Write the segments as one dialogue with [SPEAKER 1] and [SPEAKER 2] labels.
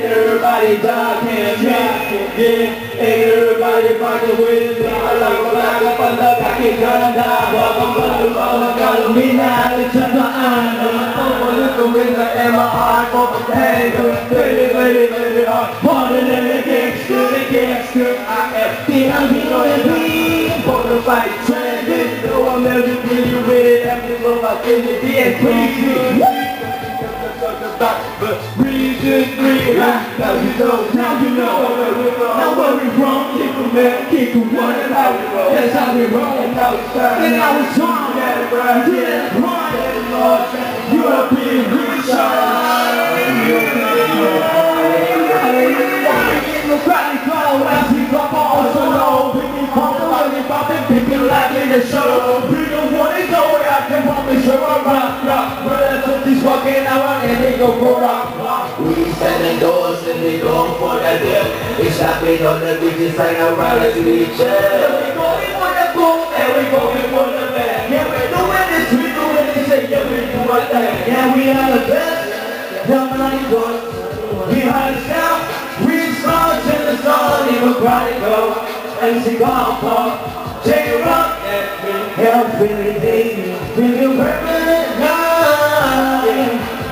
[SPEAKER 1] Everybody talking, yeah. Everybody fucking with me. I like a panda, I can't turn down. I'm gonna be now. It's just my eye. I'm looking with the MRI for the pain. Very hard. Harder than the gangster. I am the I'm for the fight. Trend. No, I'm never dealing with it. Everything about energy and crazy. Reason 3, now you know, now where we wrong, kick a one, that's how we roll, and I was wrong, yeah, wrong, European reshine, in the crowd, call, as we come on so low, picking popping, picking like in the show, we don't want to go where I can promise you, rock, but that's what this walking out, and they go for rock. We standing doors and they going for that deal. They shopping on the beaches like a ride to each other. We going for the boom and we going for the band. Yeah, we doing this, we doing this, and yeah, we do our thing. Yeah, we are the best, the money goes. Behind the sound, we smile till the sun, even prodigal. And she gone for, take a rock, and we help everything. We do permanent now.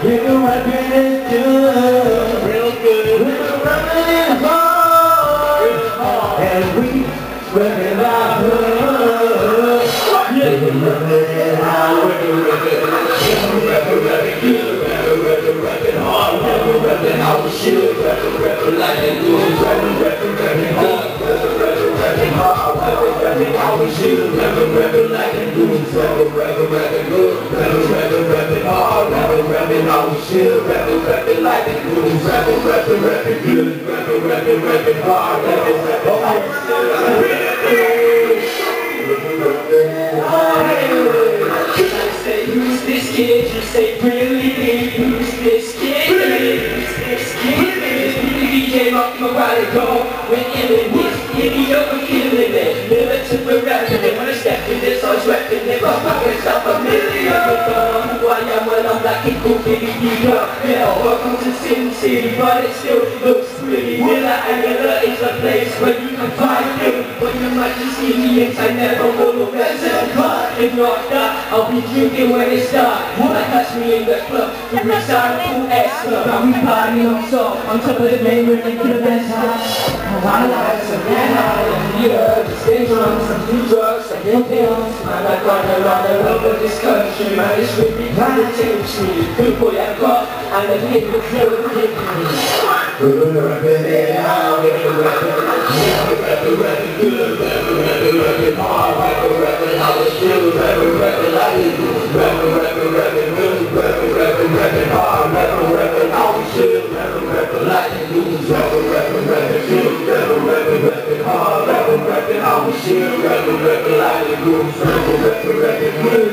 [SPEAKER 1] We do happiness good, real good. We do running hard, and we working our hood. Yeah, we running hard, rapping hard, rapping how we should, rapping like they do, rapping hard, rapping how we should, rapping like they do, rapping good, rapping hard, rapping how we should, rapping like they do, rapping good, rapping hard, who's this kid? You say really, who's this kid? Who's this kid? DJ rock my body go. When in this, you over killing it. Never took a rapping it. When I step in this, I was rapping it. My pockets up a million. Who I am when I'm black and cool, baby, yeah, welcome to Sin City, but it still looks pretty. Villa Angular is a place where you can find me. When you might just see me inside, never will that's a car. If not that, I'll be drinking when it starts. Wanna catch me in the club to restart a cool ass club. Now we party on top of the main room and the best high. I like some high, yeah, just get drunk, some new drugs, some new pills. I'm not gonna run all over this country, man, it's really penitentiary. People that got, and the people feel ridiculous. We're rapping it out, we're rapping good, rapping hard, rapping how it's true, rapping like it do, rapping good, rapping hard, rapping how we should, rapping like it do, rapping good, rapping hard, rapping how we should, rapping like it do, rapping good,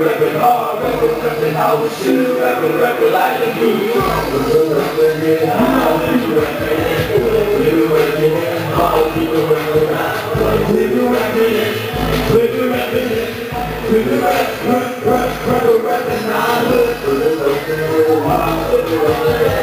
[SPEAKER 1] rapping hard, rapping how we should, rapping like it do. We're